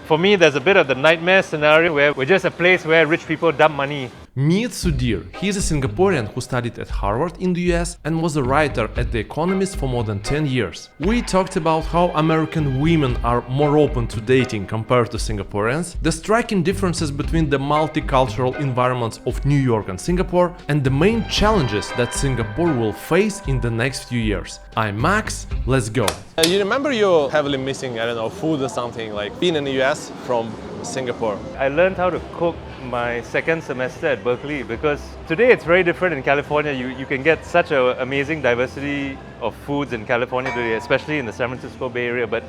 For me, there's a bit of the nightmare scenario where we're just a place where rich people dump money. Meet Sudhir. He is a Singaporean who studied at Harvard in the US and was a writer at The Economist for more than 10 years. We talked about how American women are more open to dating compared to Singaporeans, the striking differences between the multicultural environments of New York and Singapore, and the main challenges that Singapore will face in the next few years. I'm Max, let's go. You remember you're heavily missing, I don't know, food or something, like being in the US from Singapore? I learned how to cook my second semester at Berkeley because today it's very different in California. You can get such an amazing diversity of foods in California today, especially in the San Francisco Bay Area, but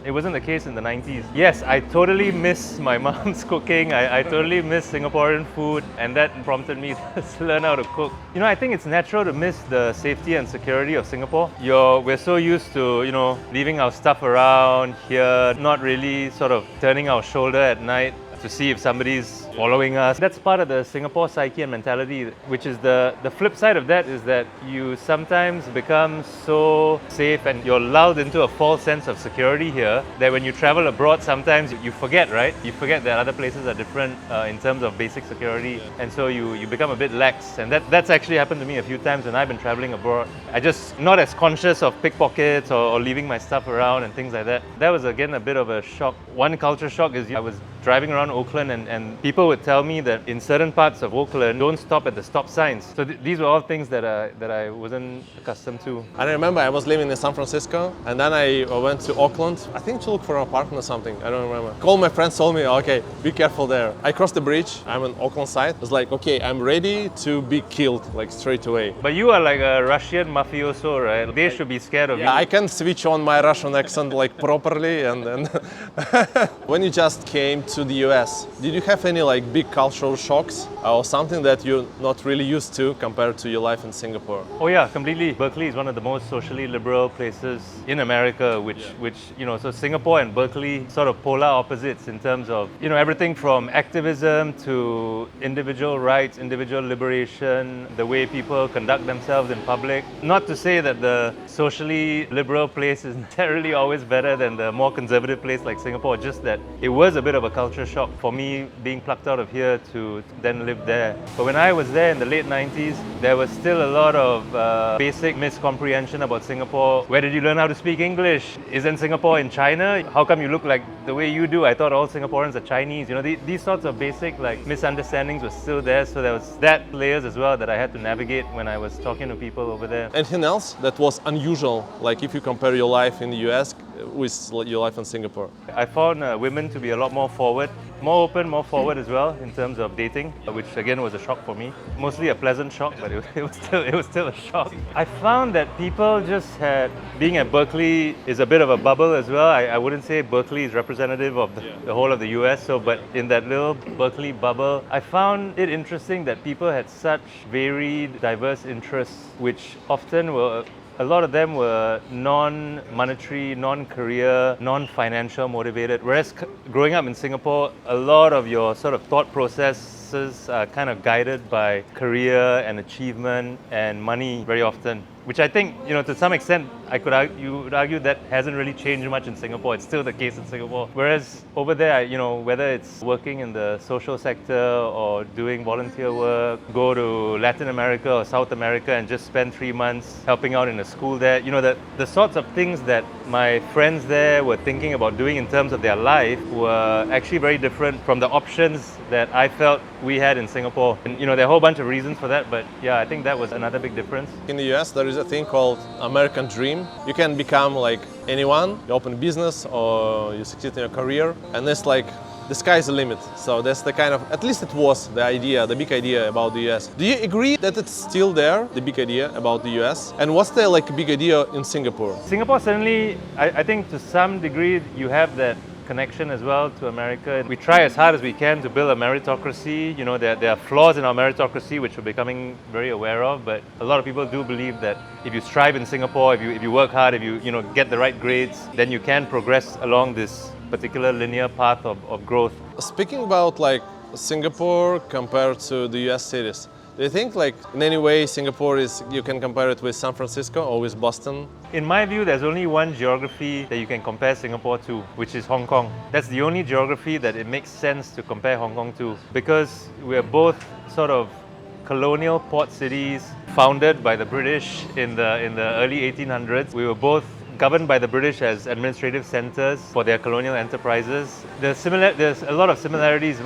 it wasn't the case in the 90s. Yes, I totally miss my mom's cooking. I totally miss Singaporean food, and that prompted me to learn how to cook. You know, I think it's natural to miss the safety and security of Singapore. We're so used to, leaving our stuff around here, not really sort of turning our shoulder at night to see if somebody's following us. That's part of the Singapore psyche and mentality, which is the flip side of that is that you sometimes become so safe and you're lulled into a false sense of security here that when you travel abroad, sometimes you forget, right? You forget that other places are different in terms of basic security, and so you become a bit lax. And that's actually happened to me a few times when I've been traveling abroad. I just not as conscious of pickpockets or leaving my stuff around and things like that. That was again a bit of a shock. One culture shock is I was driving around Oakland and people would tell me that in certain parts of Oakland, don't stop at the stop signs. So these were all things that I wasn't accustomed to. I remember I was living in San Francisco and then I went to Oakland, I think to look for an apartment or something, I don't remember. Called my friends, told me, okay, be careful there. I crossed the bridge, I'm on Oakland side. It's like, okay, I'm ready to be killed, like straight away. But you are like a Russian mafioso, right? They should be scared of you. I can switch on my Russian accent like properly and when you just came to the US, did you have any like big cultural shocks or something that you're not really used to compared to your life in Singapore? Oh yeah, completely. Berkeley is one of the most socially liberal places in America, which so Singapore and Berkeley sort of polar opposites in terms of, everything from activism to individual rights, individual liberation, the way people conduct themselves in public. Not to say that the socially liberal place is necessarily always better than the more conservative place like Singapore, just that it was a bit of a culture shock for me being plucked out of here to then live there. But when I was there in the late 90s, there was still a lot of basic miscomprehension about Singapore. Where did you learn how to speak English? Isn't Singapore in China? How come you look like the way you do? I thought all Singaporeans are Chinese. These sorts of basic misunderstandings were still there. So there was that layers as well that I had to navigate when I was talking to people over there. Anything else that was unusual, like if you compare your life in the US with your life in Singapore? I found women to be a lot more forward, more open, more forward as well in terms of dating, which again was a shock for me. Mostly a pleasant shock, but it was still a shock. I found that people just being at Berkeley is a bit of a bubble as well. I wouldn't say Berkeley is representative of the whole of the US, but in that little Berkeley bubble, I found it interesting that people had such varied, diverse interests, which often were a lot of them were non-monetary, non-career, non-financial motivated. Whereas growing up in Singapore, a lot of your sort of thought processes are kind of guided by career and achievement and money very often. Which I think, to some extent, you would argue that hasn't really changed much in Singapore. It's still the case in Singapore. Whereas over there, whether it's working in the social sector or doing volunteer work, go to Latin America or South America and just spend 3 months helping out in a school there, the sorts of things that my friends there were thinking about doing in terms of their life were actually very different from the options that I felt we had in Singapore. And there are a whole bunch of reasons for that, but yeah, I think that was another big difference. In the US, there is a thing called American dream. You can become like anyone, you open a business or you succeed in your career, and it's like the sky's the limit. So that's the kind of, at least it was the big idea about the US. Do you agree that it's still there, the big idea about the US? And what's the big idea in Singapore? Singapore certainly, I think to some degree you have that connection as well to America. We try as hard as we can to build a meritocracy. There are flaws in our meritocracy which we're becoming very aware of, but a lot of people do believe that if you strive in Singapore, if you work hard, if you get the right grades, then you can progress along this particular linear path of growth. Speaking about Singapore compared to the US cities, do you think in any way Singapore you can compare it with San Francisco or with Boston? In my view, there's only one geography that you can compare Singapore to, which is Hong Kong. That's the only geography that it makes sense to compare Hong Kong to, because we're both sort of colonial port cities founded by the British in the early 1800s. We were both governed by the British as administrative centres for their colonial enterprises. There's a lot of similarities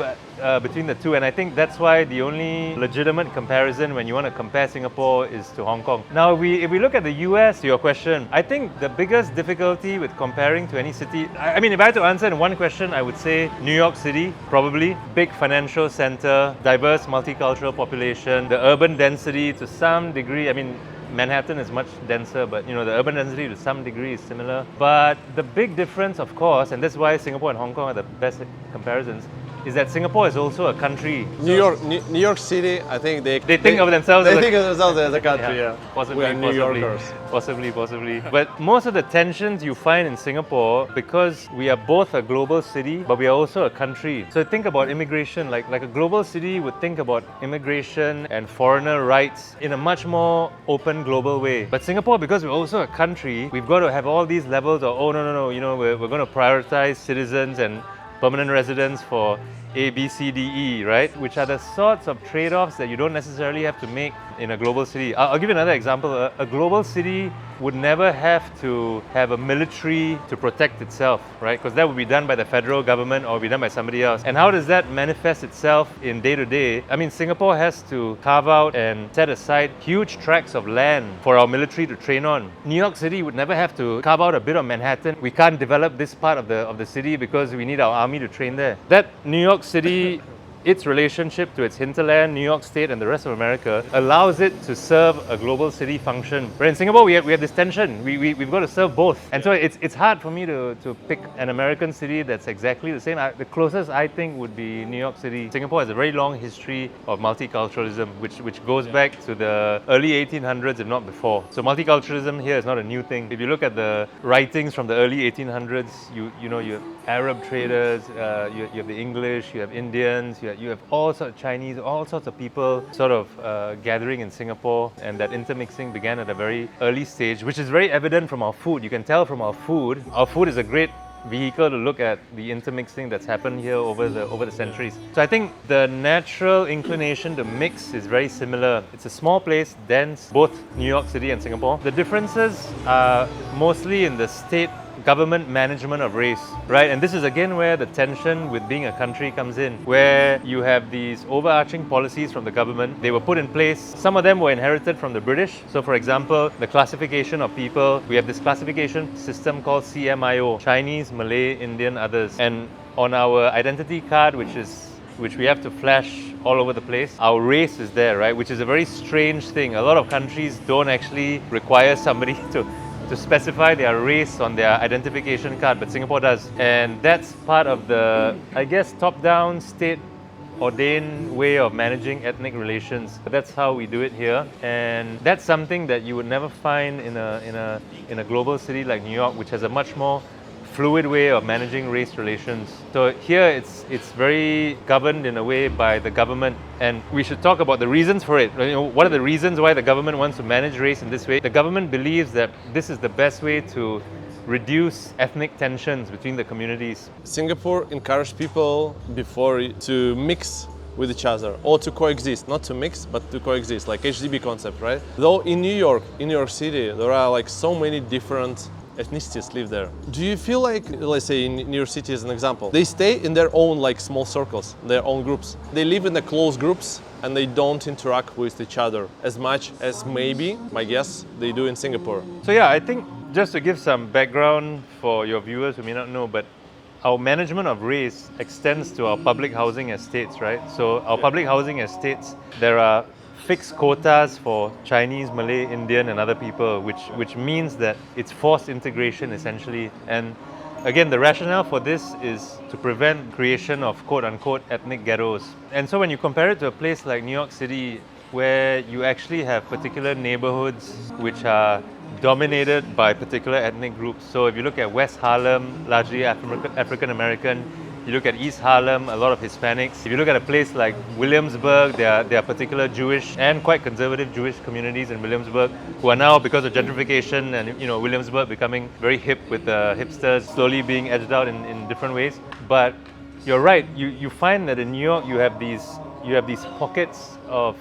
between the two, and I think that's why the only legitimate comparison when you want to compare Singapore is to Hong Kong. Now, if we look at the US, to your question, I think the biggest difficulty with comparing to any city, I mean, if I had to answer in one question, I would say New York City, probably. Big financial centre, diverse multicultural population, the urban density to some degree, I mean, Manhattan is much denser, but the urban density to some degree is similar. But the big difference, of course, and that's why Singapore and Hong Kong are the best comparisons, is that Singapore is also a country. New York City, I think they think of themselves as a country. Yeah, possibly, we are New Yorkers. Possibly. But most of the tensions you find in Singapore, because we are both a global city, but we are also a country. So think about immigration, like a global city would think about immigration and foreigner rights in a much more open global way. But Singapore, because we're also a country, we've got to have all these levels of, no, we're going to prioritize citizens and permanent residents for A, B, C, D, E, right? Which are the sorts of trade-offs that you don't necessarily have to make in a global city. I'll give you another example. A global city would never have to have a military to protect itself, right? Because that would be done by the federal government or be done by somebody else. And how does that manifest itself in day-to-day? I mean, Singapore has to carve out and set aside huge tracts of land for our military to train on. New York City would never have to carve out a bit of Manhattan. We can't develop this part of the city because we need our army to train there. That New York City, its relationship to its hinterland, New York State and the rest of America, allows it to serve a global city function. But in Singapore, we have this tension. We've got to serve both. And so it's hard for me to pick an American city that's exactly the same. The closest I think would be New York City. Singapore has a very long history of multiculturalism, which goes back to the early 1800s, if not before. So multiculturalism here is not a new thing. If you look at the writings from the early 1800s, you have Arab traders, you have the English, you have Indians, you have all sorts of Chinese, all sorts of people sort of gathering in Singapore, and that intermixing began at a very early stage, which is very evident from our food. You can tell from our food. Our food is a great vehicle to look at the intermixing that's happened here over the centuries. So I think the natural inclination to mix is very similar. It's a small place, dense, both New York City and Singapore. The differences are mostly in the state government management of race, right? And this is again where the tension with being a country comes in, where you have these overarching policies from the government. They were put in place. Some of them were inherited from the British. So for example, the classification of people, we have this classification system called CMIO, Chinese, Malay, Indian, others. And on our identity card, which we have to flash all over the place, our race is there, right? Which is a very strange thing. A lot of countries don't actually require somebody to specify their race on their identification card, but Singapore does. And that's part of the, I guess, top-down, state-ordained way of managing ethnic relations. But that's how we do it here. And that's something that you would never find in a global city like New York, which has a much more fluid way of managing race relations. So here it's very governed in a way by the government, and we should talk about the reasons for it. What are the reasons why the government wants to manage race in this way? The government believes that this is the best way to reduce ethnic tensions between the communities. Singapore encouraged people before to mix with each other or to coexist, not to mix but to coexist, like HDB concept, right? Though in New York City, there are like so many different ethnicities live there. Do you feel like, let's say in New York City as an example, they stay in their own like small circles, their own groups. They live in the closed groups and they don't interact with each other as much as maybe, my guess, they do in Singapore. So yeah, I think just to give some background for your viewers who may not know, but our management of race extends to our public housing estates, right? So our public housing estates, there are fixed quotas for Chinese, Malay, Indian and other people, which means that it's forced integration essentially. And again, the rationale for this is to prevent creation of quote-unquote ethnic ghettos. And so when you compare it to a place like New York City, where you actually have particular neighborhoods which are dominated by particular ethnic groups. So if you look at West Harlem, largely African American, You look at East Harlem, a lot of Hispanics. If you look at a place like Williamsburg, there are particular Jewish and quite conservative Jewish communities in Williamsburg who are now, because of gentrification and Williamsburg becoming very hip with hipsters slowly being edged out in different ways. But you're right. You find that in New York you have these pockets of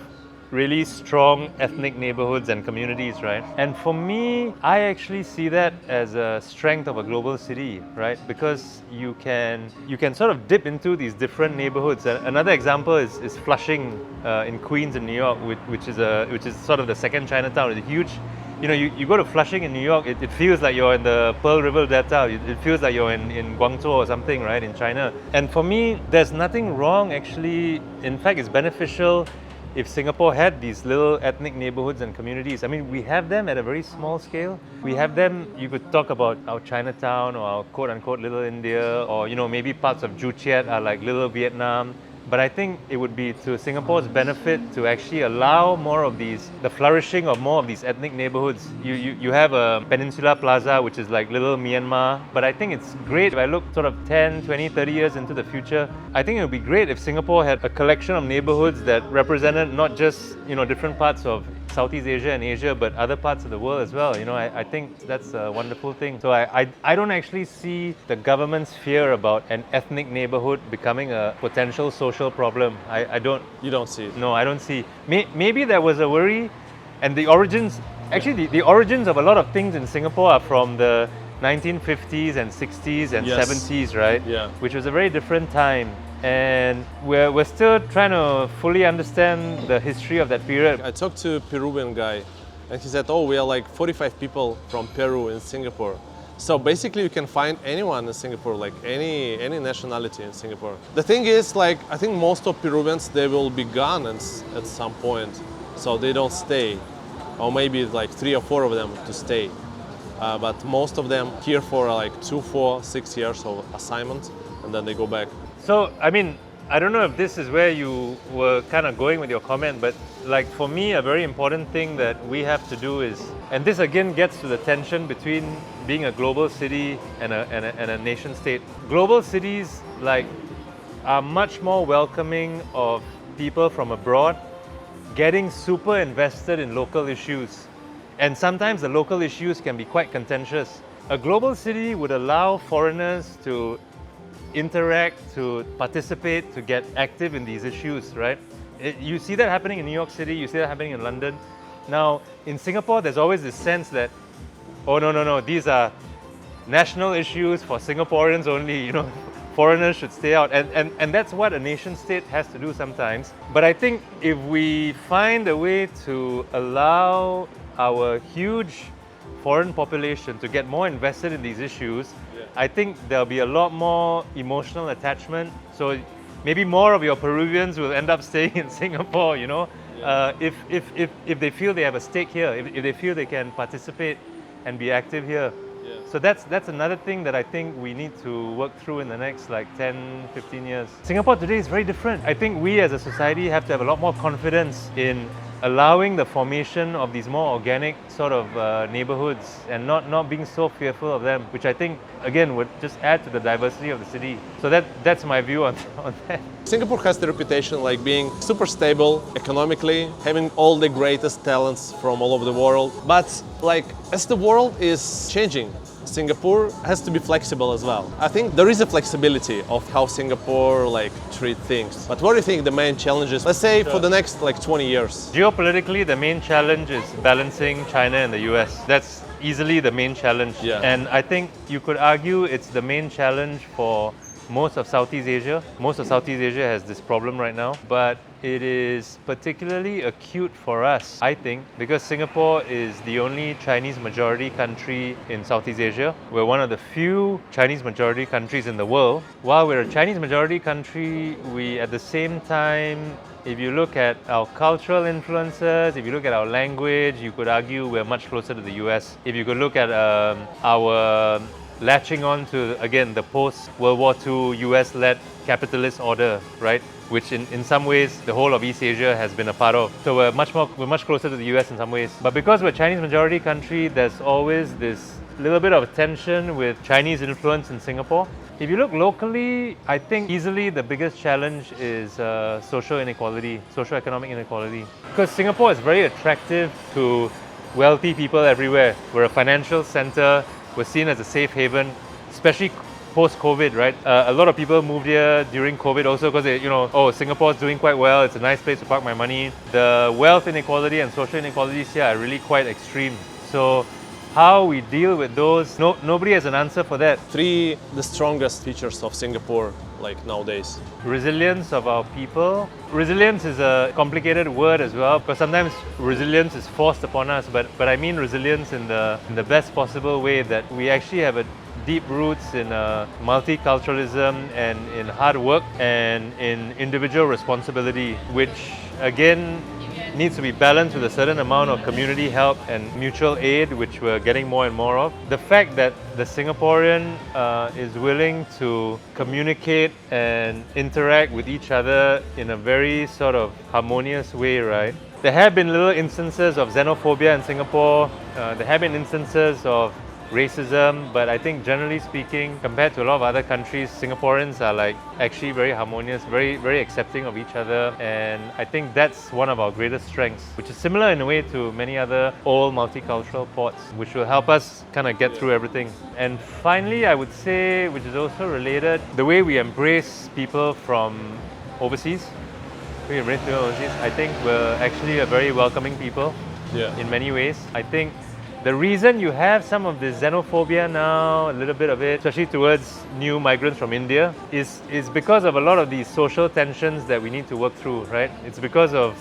really strong ethnic neighborhoods and communities, right? And for me, I actually see that as a strength of a global city, right? Because you can sort of dip into these different neighborhoods. Another example is Flushing in Queens in New York, which is sort of the second Chinatown. It's a huge. You go to Flushing in New York, it feels like you're in the Pearl River Delta. It feels like you're in Guangzhou or something, right, in China. And for me, there's nothing wrong actually. In fact, it's beneficial if Singapore had these little ethnic neighborhoods and communities. I mean, we have them at a very small scale. We have them, you could talk about our Chinatown or our quote-unquote Little India, or maybe parts of Joo Chiat are like Little Vietnam. But I think it would be to Singapore's benefit to actually allow more of the flourishing of more of these ethnic neighborhoods. You have a Peninsula Plaza, which is like Little Myanmar. But I think it's great if I look sort of 10, 20, 30 years into the future. I think it would be great if Singapore had a collection of neighborhoods that represented not just, different parts of Southeast Asia and Asia, but other parts of the world as well. I think that's a wonderful thing. So I don't actually see the government's fear about an ethnic neighborhood becoming a potential social problem. I don't. You don't see it? No, I don't see. Maybe there was a worry, and the origins. Actually, the origins of a lot of things in Singapore are from the 1950s and 60s and 70s, right? Yeah. Which was a very different time. And we're still trying to fully understand the history of that period. I talked to a Peruvian guy and he said, we are like 45 people from Peru in Singapore. So basically you can find anyone in Singapore, like any nationality in Singapore. The thing is, I think most of Peruvians, they will be gone at some point, so they don't stay. Or maybe like 3 or 4 of them to stay. But most of them here for like 2, 4, 6 years of assignment, and then they go back. So, I mean, I don't know if this is where you were kind of going with your comment, but for me, a very important thing that we have to do is, and this again gets to the tension between being a global city and a nation state. Global cities are much more welcoming of people from abroad getting super invested in local issues. And sometimes the local issues can be quite contentious. A global city would allow foreigners to interact, to participate, to get active in these issues, right? You see that happening in New York City, you see that happening in London. Now, in Singapore, there's always this sense that, no, these are national issues for Singaporeans only, foreigners should stay out. And that's what a nation state has to do sometimes. But I think if we find a way to allow our huge foreign population to get more invested in these issues, I think there'll be a lot more emotional attachment. So maybe more of your Peruvians will end up staying in Singapore, if they feel they have a stake here, if they feel they can participate and be active here. Yeah. So that's another thing that I think we need to work through in the next 10, 15 years. Singapore today is very different. I think we as a society have to have a lot more confidence in allowing the formation of these more organic sort of neighborhoods and not being so fearful of them, which I think, again, would just add to the diversity of the city. So that's my view on that. Singapore has the reputation being super stable economically, having all the greatest talents from all over the world. But as the world is changing, Singapore has to be flexible as well. I think there is a flexibility of how Singapore treat things. But what do you think the main challenges, let's say for the next 20 years? Geopolitically, the main challenge is balancing China and the US. That's easily the main challenge. Yeah. And I think you could argue it's the main challenge for most of Southeast Asia. Most of Southeast Asia has this problem right now, but it is particularly acute for us, I think, because Singapore is the only Chinese majority country in Southeast Asia. We're one of the few Chinese majority countries in the world. While we're a Chinese majority country, we at the same time, if you look at our cultural influences, if you look at our language, you could argue we're much closer to the US. If you could look at our latching on to, again, the post-World War II US-led capitalist order, right? Which in some ways the whole of East Asia has been a part of. So we're much closer to the US in some ways. But because we're a Chinese majority country, there's always this little bit of tension with Chinese influence in Singapore. If you look locally, I think easily the biggest challenge is social inequality, socio-economic inequality. Because Singapore is very attractive to wealthy people everywhere. We're a financial center, we're seen as a safe haven, especially post-COVID, right? A lot of people moved here during COVID also because oh, Singapore's doing quite well, it's a nice place to park my money. The wealth inequality and social inequalities here are really quite extreme. So how we deal with those, nobody has an answer for that. The strongest features of Singapore, like nowadays. Resilience of our people. Resilience is a complicated word as well, because sometimes resilience is forced upon us, but I mean resilience in the best possible way, that we actually have a deep roots in multiculturalism and in hard work and in individual responsibility, which again needs to be balanced with a certain amount of community help and mutual aid, which we're getting more and more of. The fact that the Singaporean is willing to communicate and interact with each other in a very sort of harmonious way, right? There have been little instances of xenophobia in Singapore. There have been instances of racism, but I think generally speaking, compared to a lot of other countries, Singaporeans are like actually very harmonious, very accepting of each other, and I think that's one of our greatest strengths, which is similar in a way to many other old multicultural ports, which will help us kind of get through everything. And finally, I would say, which is also related, the way we embrace people from overseas. I think we're actually a very welcoming people in many ways. I think the reason you have some of this xenophobia now, a little bit of it, especially towards new migrants from India, is because of a lot of these social tensions that we need to work through, right? It's because of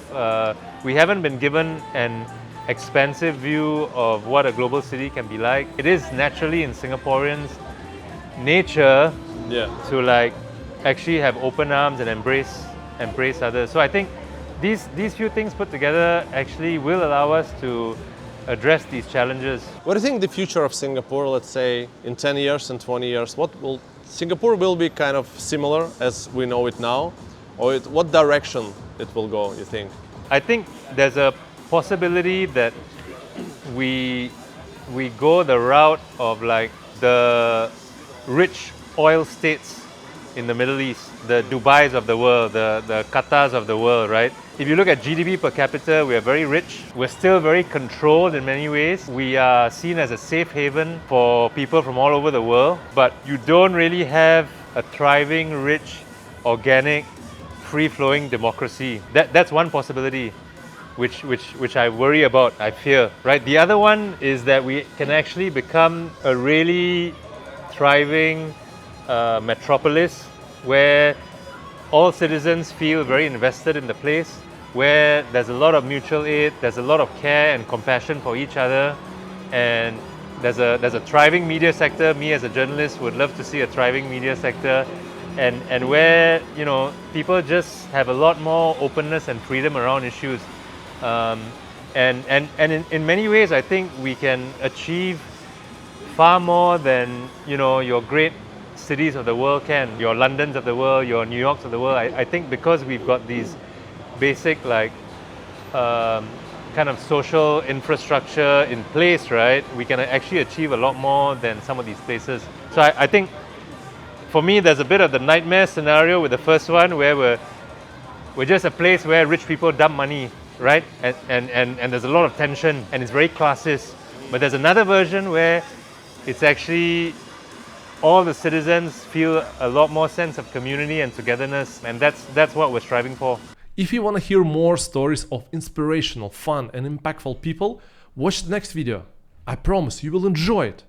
we haven't been given an expansive view of what a global city can be like. It is naturally in Singaporeans' nature to like actually have open arms and embrace others. So I think these few things put together actually will allow us to address these challenges. What do you think the future of Singapore, let's say, in 10 years and 20 years? Singapore will be kind of similar as we know it now? Or what direction it will go, you think? I think there's a possibility that we go the route of like the rich oil states in the Middle East, the Dubais of the world, the Qatars of the world, right? If you look at GDP per capita, we are very rich. We're still very controlled in many ways. We are seen as a safe haven for people from all over the world, but you don't really have a thriving, rich, organic, free-flowing democracy. That's one possibility, which I worry about, I fear, right? The other one is that we can actually become a really thriving metropolis where all citizens feel very invested in the place, where there's a lot of mutual aid, there's a lot of care and compassion for each other, and there's a thriving media sector. Me as a journalist would love to see a thriving media sector, and where people just have a lot more openness and freedom around issues, and in many ways I think we can achieve far more than your great cities of the world can, your Londons of the world, your New Yorks of the world. I think because we've got these basic kind of social infrastructure in place, right, we can actually achieve a lot more than some of these places. So I think for me there's a bit of the nightmare scenario with the first one, where we're just a place where rich people dump money, right, and there's a lot of tension and it's very classist. But there's another version where it's actually all the citizens feel a lot more sense of community and togetherness, and that's what we're striving for. If you want to hear more stories of inspirational, fun and impactful people, watch the next video. I promise you will enjoy it.